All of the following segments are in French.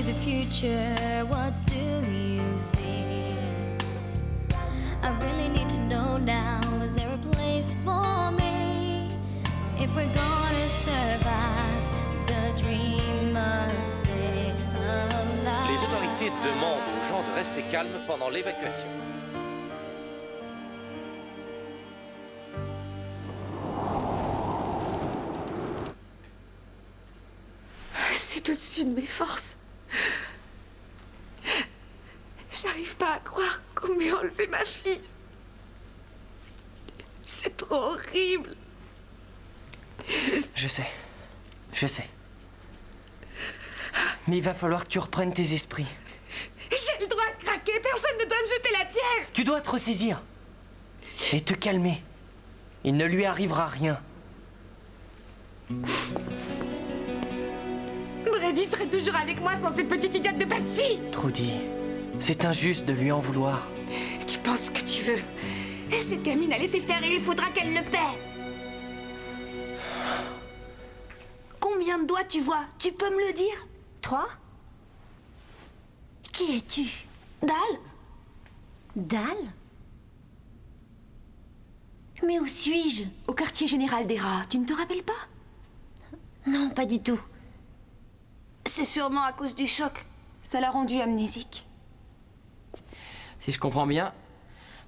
the future, what do you see? I really need to know now, is there a place for me? If we're gonna survive, the dream must stay alive. Les autorités demandent aux gens de rester calmes pendant l'évacuation. C'est au-dessus de mes forces. J'arrive pas à croire qu'on m'ait enlevé ma fille. C'est trop horrible. Je sais. Mais il va falloir que tu reprennes tes esprits. J'ai le droit de craquer, personne ne doit me jeter la pierre. Tu dois te ressaisir. Et te calmer. Il ne lui arrivera rien. Brady serait toujours avec moi sans cette petite idiote de Patsy. Trudy, c'est injuste de lui en vouloir. Tu penses que tu veux. Cette gamine a laissé faire et il faudra qu'elle le paie. Combien de doigts tu vois? Tu peux me le dire? 3? Qui es-tu? Dalle? Dalle? Mais où suis-je? Au quartier général des rats, tu ne te rappelles pas? Non, pas du tout. C'est sûrement à cause du choc. Ça l'a rendu amnésique. Si je comprends bien,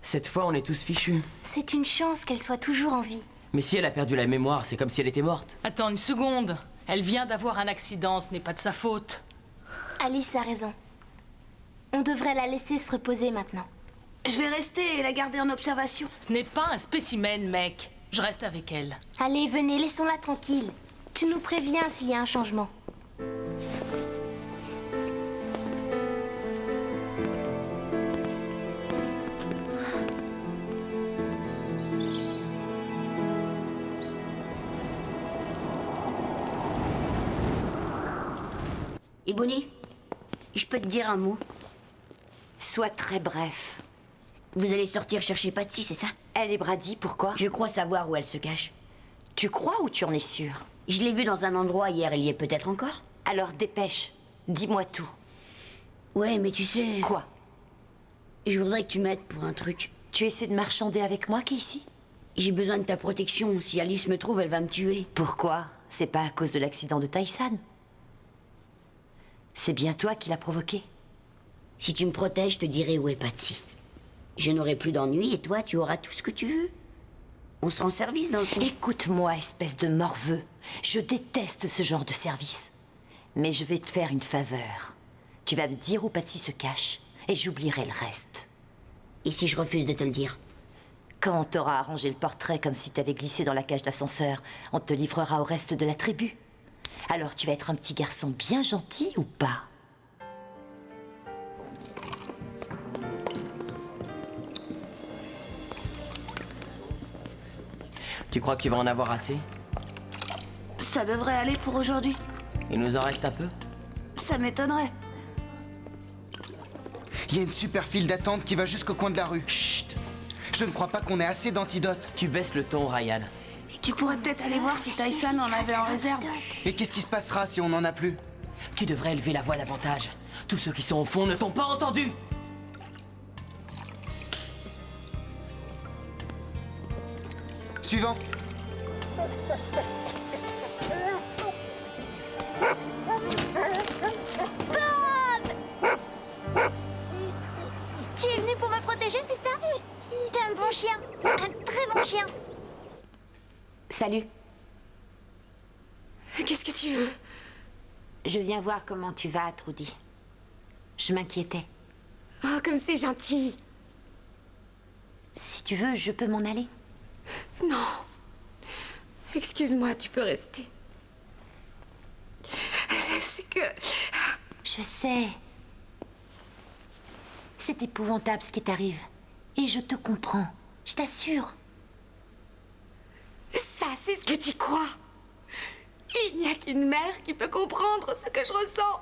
cette fois on est tous fichus. C'est une chance qu'elle soit toujours en vie. Mais si elle a perdu la mémoire, c'est comme si elle était morte. Attends une seconde. Elle vient d'avoir un accident, ce n'est pas de sa faute. Alice a raison. On devrait la laisser se reposer maintenant. Je vais rester et la garder en observation. Ce n'est pas un spécimen, mec. Je reste avec elle. Allez, venez, laissons-la tranquille. Tu nous préviens s'il y a un changement. Et Bonnie, je peux te dire un mot? Sois très bref. Vous allez sortir chercher Patsy, c'est ça? Elle et Brady, pourquoi? Je crois savoir où elle se cache. Tu crois ou tu en es sûr? Je l'ai vue dans un endroit hier, elle y est peut-être encore? Alors dépêche, dis-moi tout. Ouais, mais tu sais... Quoi? Je voudrais que tu m'aides pour un truc. Tu essaies de marchander avec moi, Casey? J'ai besoin de ta protection. Si Alice me trouve, elle va me tuer. Pourquoi? C'est pas à cause de l'accident de Tyson? C'est bien toi qui l'as provoqué. Si tu me protèges, je te dirai où est Patsy. Je n'aurai plus d'ennui et toi, tu auras tout ce que tu veux. On se rend service dans le fond. Écoute-moi, espèce de morveux. Je déteste ce genre de service. Mais je vais te faire une faveur. Tu vas me dire où Patsy se cache et j'oublierai le reste. Et si je refuse de te le dire? Quand t'auras arrangé le portrait comme si t'avais glissé dans la cage d'ascenseur, on te livrera au reste de la tribu. Alors tu vas être un petit garçon bien gentil ou pas? Tu crois que tu vas en avoir assez? Ça devrait aller pour aujourd'hui. Il nous en reste un peu? Ça m'étonnerait. Il y a une super file d'attente qui va jusqu'au coin de la rue. Chut! Je ne crois pas qu'on ait assez d'antidotes. Tu baisses le ton, Ryan. Tu pourrais peut-être aller voir si Tyson en avait en réserve. Et qu'est-ce qui se passera si on n'en a plus? Tu devrais élever la voix davantage. Tous ceux qui sont au fond ne t'ont pas entendu. Suivant. Tu es venu pour me protéger, c'est ça? T'es un bon chien. Un très bon chien. Salut. Qu'est-ce que tu veux? Je viens voir comment tu vas, Trudy. Je m'inquiétais. Oh, comme c'est gentil. Si tu veux, je peux m'en aller. Non. Excuse-moi, tu peux rester. C'est que... Je sais. C'est épouvantable ce qui t'arrive. Et je te comprends. Je t'assure. Ça, c'est ce que tu crois. Il n'y a qu'une mère qui peut comprendre ce que je ressens.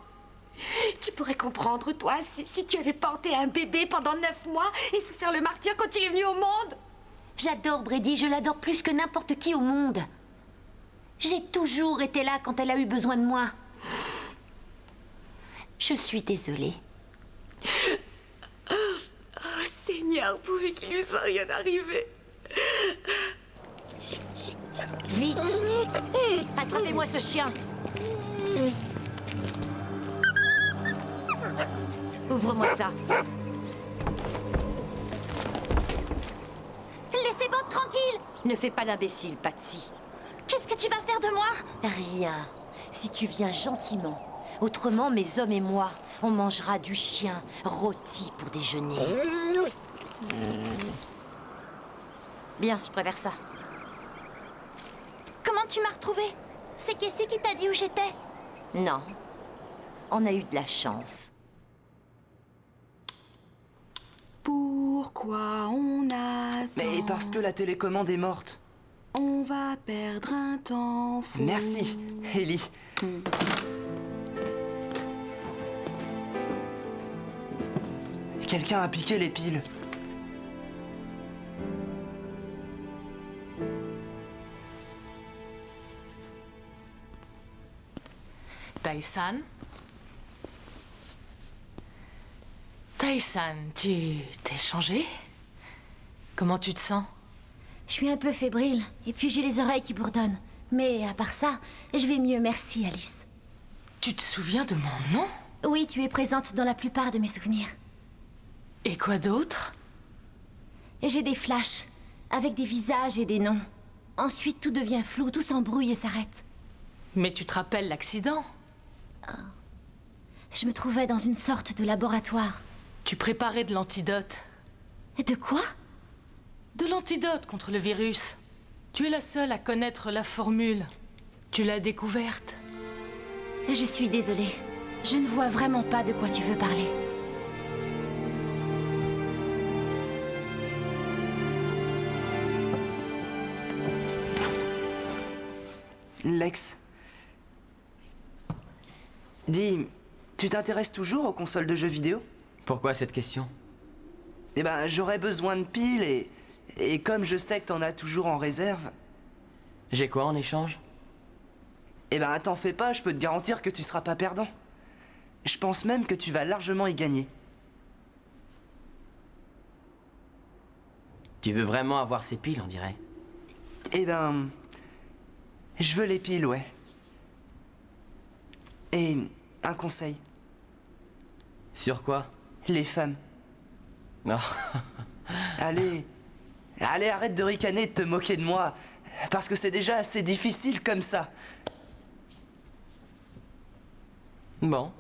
Tu pourrais comprendre, toi, si tu avais porté un bébé pendant 9 mois et souffert le martyre quand il est venu au monde. J'adore Brady, je l'adore plus que n'importe qui au monde. J'ai toujours été là quand elle a eu besoin de moi. Je suis désolée. Oh Seigneur, pourvu qu'il lui soit rien arrivé. Vite! Attrapez-moi ce chien! Ouvre-moi ça. Laissez Bob tranquille! Ne fais pas l'imbécile, Patsy. Qu'est-ce que tu vas faire de moi? Rien. Si tu viens gentiment. Autrement, mes hommes et moi, on mangera du chien rôti pour déjeuner. Bien, je préfère ça. Comment tu m'as retrouvée? C'est Cassie qui t'a dit où j'étais? Non. On a eu de la chance. Pourquoi on attend? Mais parce que la télécommande est morte. On va perdre un temps fou. Merci, Ellie. Quelqu'un a piqué les piles. Taïsan? Taïsan, tu t'es changé? Comment tu te sens? Je suis un peu fébrile, et puis j'ai les oreilles qui bourdonnent. Mais à part ça, je vais mieux, merci Alice. Tu te souviens de mon nom? Oui, tu es présente dans la plupart de mes souvenirs. Et quoi d'autre? J'ai des flashs, avec des visages et des noms. Ensuite, tout devient flou, tout s'embrouille et s'arrête. Mais tu te rappelles l'accident? Je me trouvais dans une sorte de laboratoire. Tu préparais de l'antidote. De quoi? De l'antidote contre le virus. Tu es la seule à connaître la formule. Tu l'as découverte. Je suis désolée. Je ne vois vraiment pas de quoi tu veux parler. Lex. Dis, tu t'intéresses toujours aux consoles de jeux vidéo? Pourquoi cette question? Eh ben, j'aurais besoin de piles et comme je sais que t'en as toujours en réserve... J'ai quoi en échange? Eh ben, t'en fais pas, je peux te garantir que tu seras pas perdant. Je pense même que tu vas largement y gagner. Tu veux vraiment avoir ces piles, on dirait? Eh ben... Je veux les piles, ouais. Et un conseil. Sur quoi? Les femmes. Non. Allez, arrête de ricaner et de te moquer de moi. Parce que c'est déjà assez difficile comme ça. Bon.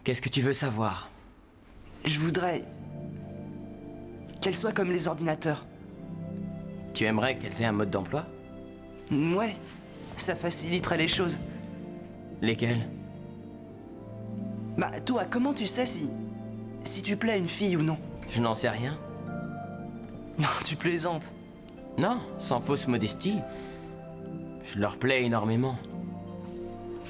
Qu'est-ce que tu veux savoir? Je voudrais... qu'elles soient comme les ordinateurs. Tu aimerais qu'elles aient un mode d'emploi? Ouais, ça faciliterait les choses. Lesquelles? Bah, toi, comment tu sais si tu plais à une fille ou non? Je n'en sais rien. Non, tu plaisantes. Non, sans fausse modestie. Je leur plais énormément.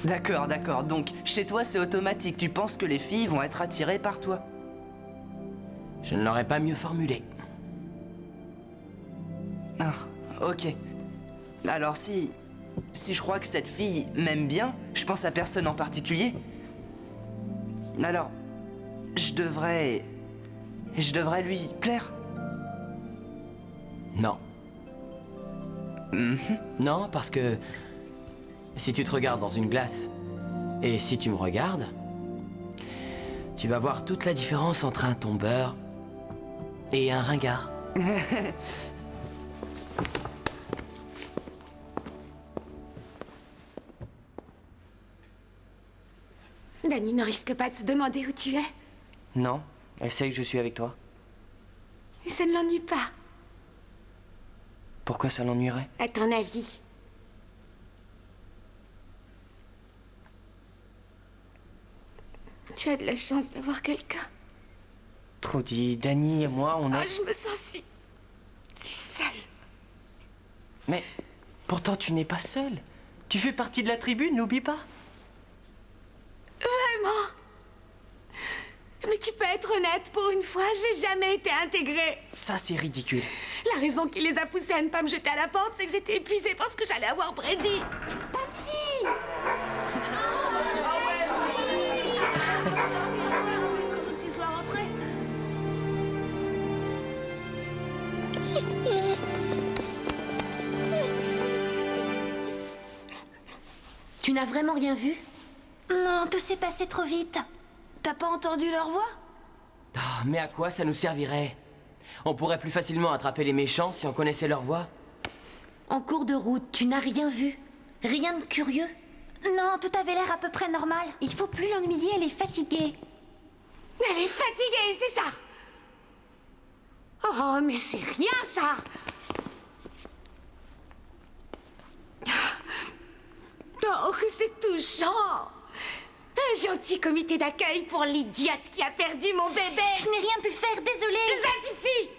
D'accord. Donc, chez toi, c'est automatique. Tu penses que les filles vont être attirées par toi. Je ne l'aurais pas mieux formulé. Ah, ok. Alors si je crois que cette fille m'aime bien, je pense à personne en particulier. Alors, je devrais lui plaire. Non. Non, parce que si tu te regardes dans une glace et si tu me regardes, tu vas voir toute la différence entre un tombeur et un ringard. Danny ne risque pas de se demander où tu es. Non, elle sait que je suis avec toi. Et ça ne l'ennuie pas, Pourquoi ça l'ennuierait? à ton avis. Tu as de la chance d'avoir quelqu'un. Trudy, Danny et moi, on Oh, est... je me sens si seule. Mais pourtant, tu n'es pas seule. Tu fais partie de la tribu, n'oublie pas. Vraiment? Mais tu peux être honnête, pour une fois, j'ai jamais été intégrée. Ça, c'est ridicule. La raison qui les a poussés à ne pas me jeter à la porte, c'est que j'étais épuisée parce que j'allais avoir Brady. Patsy! Tu n'as vraiment rien vu? Non, tout s'est passé trop vite. T'as pas entendu leur voix? Ah, mais à quoi ça nous servirait? On pourrait plus facilement attraper les méchants si on connaissait leur voix. En cours de route, tu n'as rien vu? Rien de curieux? Non, tout avait l'air à peu près normal. Il faut plus l'ennuyer, elle est fatiguée. Elle est fatiguée, c'est ça. Oh, mais c'est rien, ça. Oh, que c'est touchant. Un gentil comité d'accueil pour l'idiote qui a perdu mon bébé. Je n'ai rien pu faire, désolée. Ça suffit.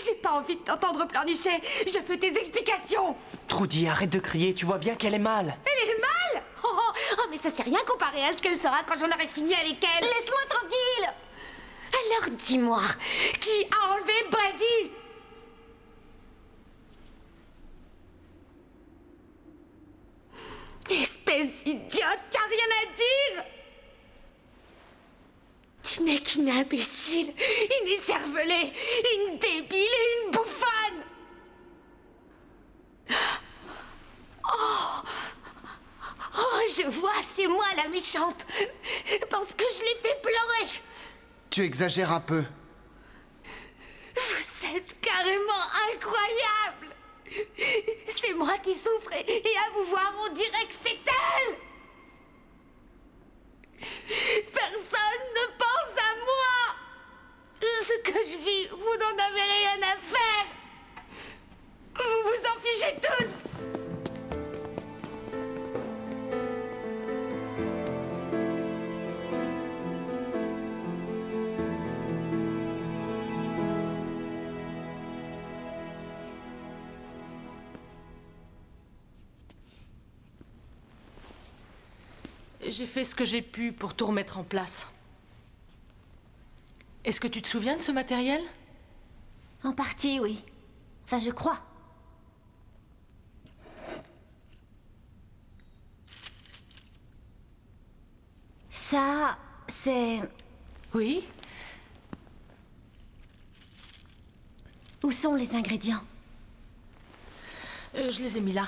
J'ai pas envie de t'entendre pleurnicher. Je veux tes explications. Trudy, arrête de crier, tu vois bien qu'elle est mal. Elle est mal. Oh, mais ça c'est rien comparé à ce qu'elle sera quand j'en aurai fini avec elle. Laisse-moi tranquille. Alors dis-moi, qui a enlevé Brady? Espèce idiote, t'as rien à dire? Tu n'es qu'une imbécile, une écervelée, une débile et une bouffonne. Oh, je vois, c'est moi la méchante. Parce que je l'ai fait pleurer. Tu exagères un peu. Vous êtes carrément incroyable. C'est moi qui souffre et à vous voir, on dirait que c'est elle. Personne ne pense à moi. Ce que je vis, vous n'en avez rien à faire. Vous vous en fichez tous. J'ai fait ce que j'ai pu pour tout remettre en place. Est-ce que tu te souviens de ce matériel? En partie, oui. Enfin, je crois. Ça, c'est... Oui? Où sont les ingrédients? Je les ai mis là.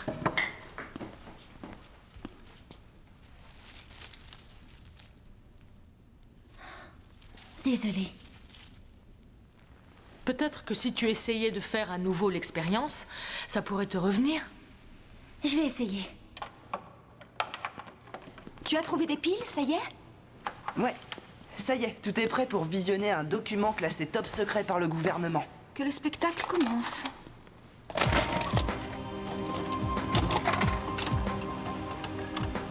Désolée. Peut-être que si tu essayais de faire à nouveau l'expérience, ça pourrait te revenir. Je vais essayer. Tu as trouvé des piles, ça y est? Ouais, ça y est, tout est prêt pour visionner un document classé top secret par le gouvernement. Que le spectacle commence.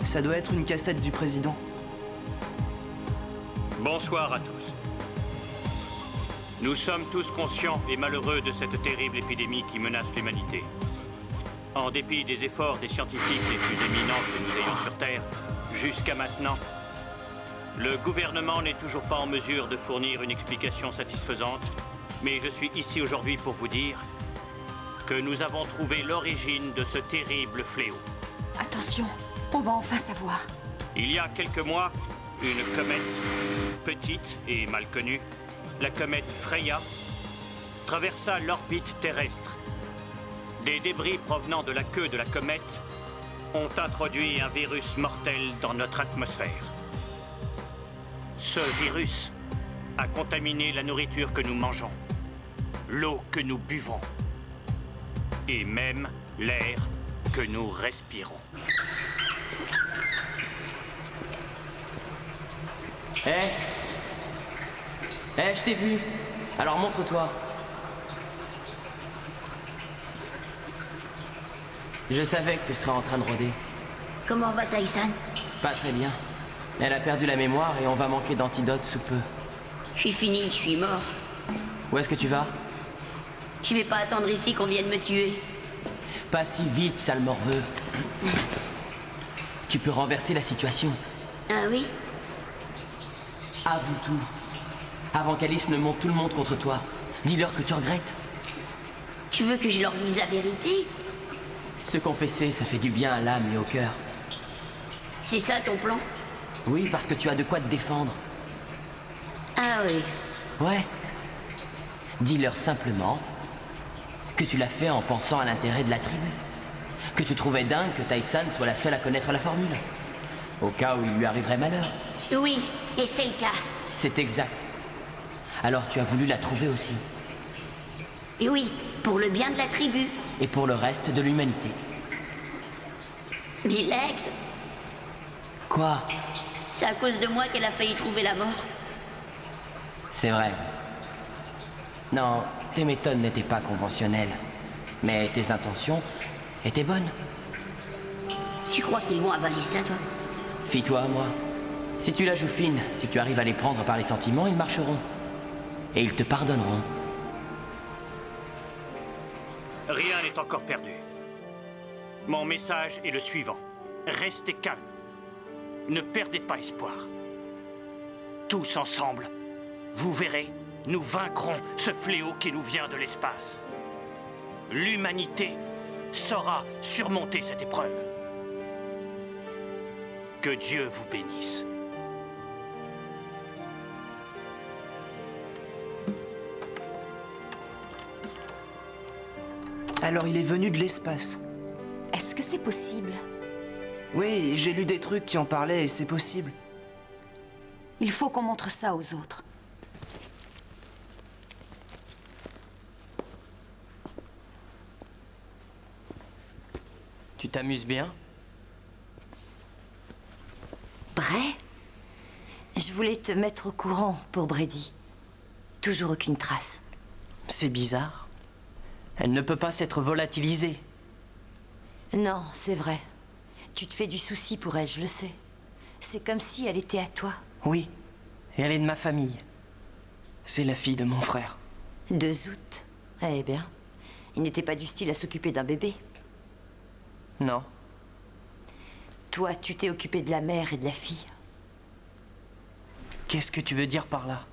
Ça doit être une cassette du président. Bonsoir à tous. Nous sommes tous conscients et malheureux de cette terrible épidémie qui menace l'humanité. En dépit des efforts des scientifiques les plus éminents que nous ayons sur Terre, jusqu'à maintenant, le gouvernement n'est toujours pas en mesure de fournir une explication satisfaisante, mais je suis ici aujourd'hui pour vous dire que nous avons trouvé l'origine de ce terrible fléau. Attention, on va enfin savoir. Il y a quelques mois, une comète, petite et mal connue, la comète Freya, traversa l'orbite terrestre. Des débris provenant de la queue de la comète ont introduit un virus mortel dans notre atmosphère. Ce virus a contaminé la nourriture que nous mangeons, l'eau que nous buvons et même l'air que nous respirons. Hé je t'ai vu. Alors montre-toi. Je savais que tu serais en train de rôder. Comment va Tyson? Pas très bien. Elle a perdu la mémoire et on va manquer d'antidote sous peu. Je suis fini, je suis mort. Où est-ce que tu vas? Je vais pas attendre ici qu'on vienne me tuer. Pas si vite, sale morveux. Tu peux renverser la situation. Ah oui? Avoue tout. Avant qu'Alice ne monte tout le monde contre toi. Dis-leur que tu regrettes. Tu veux que je leur dise la vérité? Se confesser, ça fait du bien à l'âme et au cœur. C'est ça ton plan? Oui, parce que tu as de quoi te défendre. Ah oui. Ouais. Dis-leur simplement que tu l'as fait en pensant à l'intérêt de la tribu. Que tu trouvais dingue que Tyson soit la seule à connaître la formule. Au cas où il lui arriverait malheur. Oui, et c'est le cas. C'est exact. Alors tu as voulu la trouver aussi. Et oui, pour le bien de la tribu. Et pour le reste de l'humanité. Mais Lex, Quoi? c'est à cause de moi qu'elle a failli trouver la mort. C'est vrai. Non, tes méthodes n'étaient pas conventionnelles. Mais tes intentions étaient bonnes. Tu crois qu'ils vont avaler ça, toi? Fie-toi à moi. Si tu la joues fine, si tu arrives à les prendre par les sentiments, ils marcheront. Et ils te pardonneront. Rien n'est encore perdu. Mon message est le suivant. Restez calmes. Ne perdez pas espoir. Tous ensemble, vous verrez, nous vaincrons ce fléau qui nous vient de l'espace. L'humanité saura surmonter cette épreuve. Que Dieu vous bénisse. Alors il est venu de l'espace. Est-ce que c'est possible? Oui, j'ai lu des trucs qui en parlaient et c'est possible. Il faut qu'on montre ça aux autres. Tu t'amuses bien? Bray? Je voulais te mettre au courant pour Brady. Toujours aucune trace. C'est bizarre. Elle ne peut pas s'être volatilisée. Non, c'est vrai. Tu te fais du souci pour elle, je le sais. C'est comme si elle était à toi. Oui, et elle est de ma famille. C'est la fille de mon frère. 2 août. Eh bien, il n'était pas du style à s'occuper d'un bébé. Non. Toi, tu t'es occupé de la mère et de la fille. Qu'est-ce que tu veux dire par là?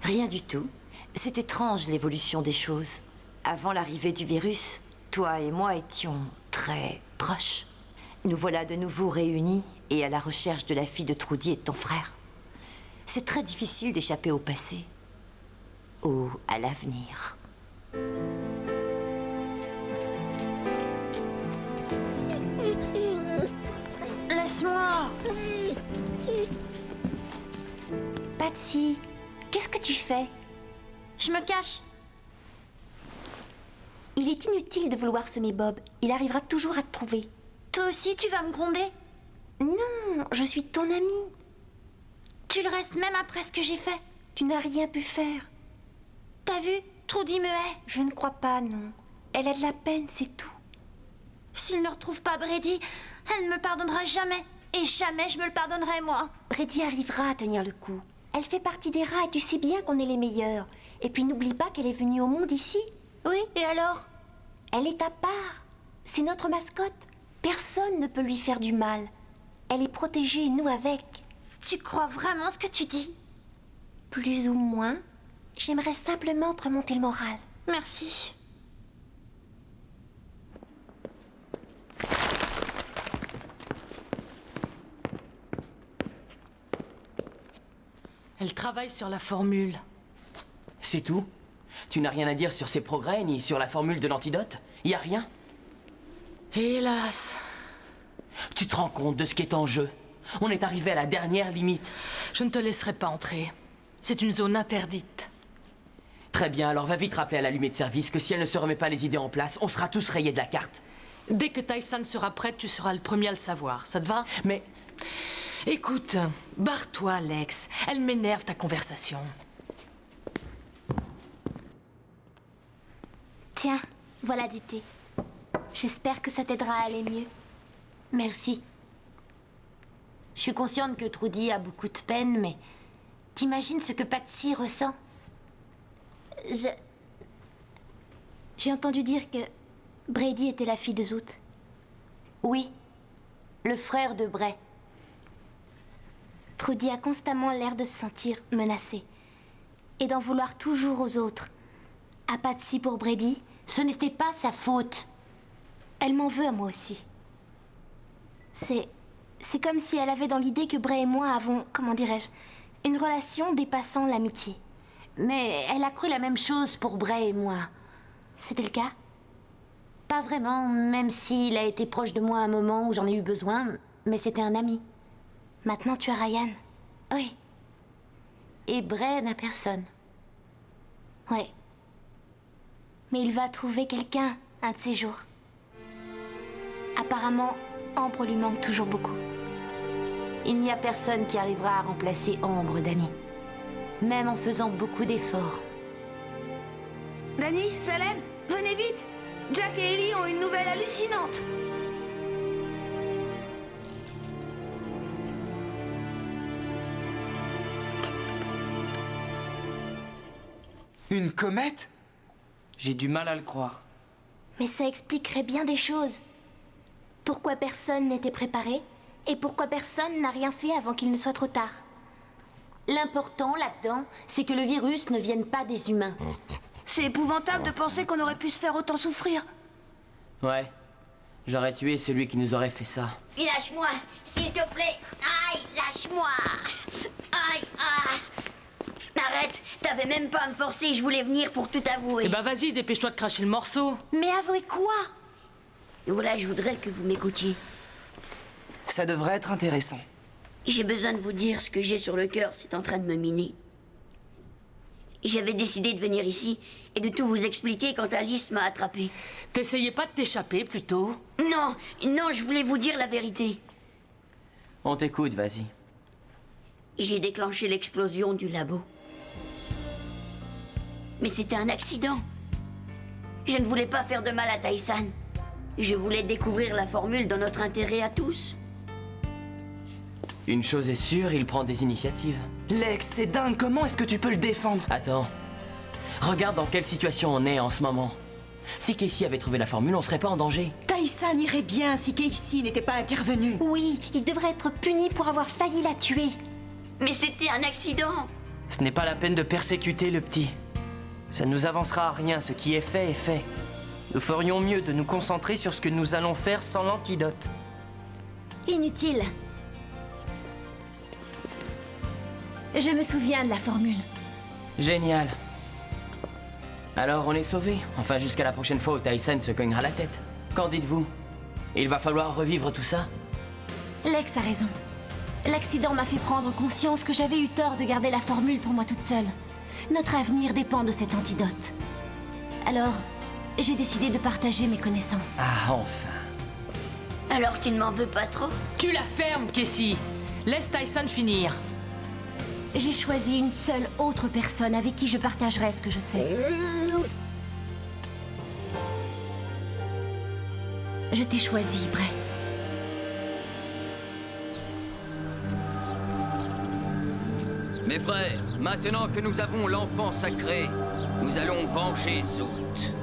Rien du tout. C'est étrange l'évolution des choses. Avant l'arrivée du virus, toi et moi étions très proches. Nous voilà de nouveau réunis et à la recherche de la fille de Trudy et de ton frère. C'est très difficile d'échapper au passé ou à l'avenir. Laisse-moi! Patsy, qu'est-ce que tu fais? Je me cache. Il est inutile de vouloir semer Bob. Il arrivera toujours à te trouver. Toi aussi, tu vas me gronder? Non, je suis ton amie. Tu le restes même après ce que j'ai fait. Tu n'as rien pu faire. T'as vu? Trudy me hait. Je ne crois pas, non. Elle a de la peine, c'est tout. S'il ne retrouve pas Brady, elle ne me pardonnera jamais. Et jamais je me le pardonnerai, moi. Brady arrivera à tenir le coup. Elle fait partie des rats et tu sais bien qu'on est les meilleurs. Et puis n'oublie pas qu'elle est venue au monde ici. Oui, et alors? Elle est à part. C'est notre mascotte. Personne ne peut lui faire du mal. Elle est protégée, nous avec. Tu crois vraiment ce que tu dis? Plus ou moins. J'aimerais simplement te remonter le moral. Merci. Elle travaille sur la formule. C'est tout? Tu n'as rien à dire sur ses progrès, ni sur la formule de l'antidote? Y a rien? Hélas. Tu te rends compte de ce qui est en jeu? On est arrivé à la dernière limite. Je ne te laisserai pas entrer. C'est une zone interdite. Très bien, alors va vite rappeler à l'allumée de service que si elle ne se remet pas les idées en place, on sera tous rayés de la carte. Dès que Tyson sera prête, tu seras le premier à le savoir. Ça te va? Mais... Écoute, barre-toi, Alex. Elle m'énerve, ta conversation. Tiens, voilà du thé. J'espère que ça t'aidera à aller mieux. Merci. Je suis consciente que Trudy a beaucoup de peine, mais t'imagines ce que Patsy ressent? J'ai entendu dire que Brady était la fille de Zoot. Oui, le frère de Bray. Trudy a constamment l'air de se sentir menacée et d'en vouloir toujours aux autres. À Patsy pour Brady, ce n'était pas sa faute. Elle m'en veut à moi aussi. C'est comme si elle avait dans l'idée que Bray et moi avons, comment dirais-je, une relation dépassant l'amitié. Mais elle a cru la même chose pour Bray et moi. C'était le cas? Pas vraiment, même s'il a été proche de moi à un moment où j'en ai eu besoin, mais c'était un ami. Maintenant, tu as Ryan. Oui. Et Bray n'a personne. Ouais. Mais il va trouver quelqu'un, un de ces jours. Apparemment, Ambre lui manque toujours beaucoup. Il n'y a personne qui arrivera à remplacer Ambre, Dani. Même en faisant beaucoup d'efforts. Dani, Salem, venez vite. Jack et Ellie ont une nouvelle hallucinante. Une comète? J'ai du mal à le croire. Mais ça expliquerait bien des choses. Pourquoi personne n'était préparé et pourquoi personne n'a rien fait avant qu'il ne soit trop tard. L'important là-dedans, c'est que le virus ne vienne pas des humains. C'est épouvantable de penser qu'on aurait pu se faire autant souffrir. Ouais. J'aurais tué celui qui nous aurait fait ça. Lâche-moi, s'il te plaît. Aïe, lâche-moi. Aïe, ah. Arrête, t'avais même pas à me forcer, je voulais venir pour tout avouer. Eh ben vas-y, dépêche-toi de cracher le morceau. Mais avouez quoi? Et voilà, je voudrais que vous m'écoutiez. Ça devrait être intéressant. J'ai besoin de vous dire ce que j'ai sur le cœur, c'est en train de me miner. J'avais décidé de venir ici et de tout vous expliquer quand Alice m'a attrapé. T'essayais pas de t'échapper, plutôt? Non, non, je voulais vous dire la vérité. On t'écoute, vas-y. J'ai déclenché l'explosion du labo. Mais c'était un accident. Je ne voulais pas faire de mal à Tyson. Je voulais découvrir la formule dans notre intérêt à tous. Une chose est sûre, il prend des initiatives. Lex, c'est dingue, comment est-ce que tu peux le défendre? Attends. Regarde dans quelle situation on est en ce moment. Si Casey avait trouvé la formule, on serait pas en danger. Tyson irait bien si Casey n'était pas intervenu. Oui, il devrait être puni pour avoir failli la tuer. Mais c'était un accident. Ce n'est pas la peine de persécuter le petit. Ça ne nous avancera à rien, ce qui est fait est fait. Nous ferions mieux de nous concentrer sur ce que nous allons faire sans l'antidote. Inutile. Je me souviens de la formule. Génial. Alors on est sauvés. Enfin jusqu'à la prochaine fois où Tyson se cognera la tête. Qu'en dites-vous? Il va falloir revivre tout ça? Lex a raison. L'accident m'a fait prendre conscience que j'avais eu tort de garder la formule pour moi toute seule. Notre avenir dépend de cet antidote. Alors, j'ai décidé de partager mes connaissances. Ah, enfin. Alors tu ne m'en veux pas trop? Tu la fermes, Casey. Laisse Tyson finir. J'ai choisi une seule autre personne avec qui je partagerai ce que je sais. Je t'ai choisi, Bray. Mes frères, maintenant que nous avons l'enfant sacré, nous allons venger Zoot.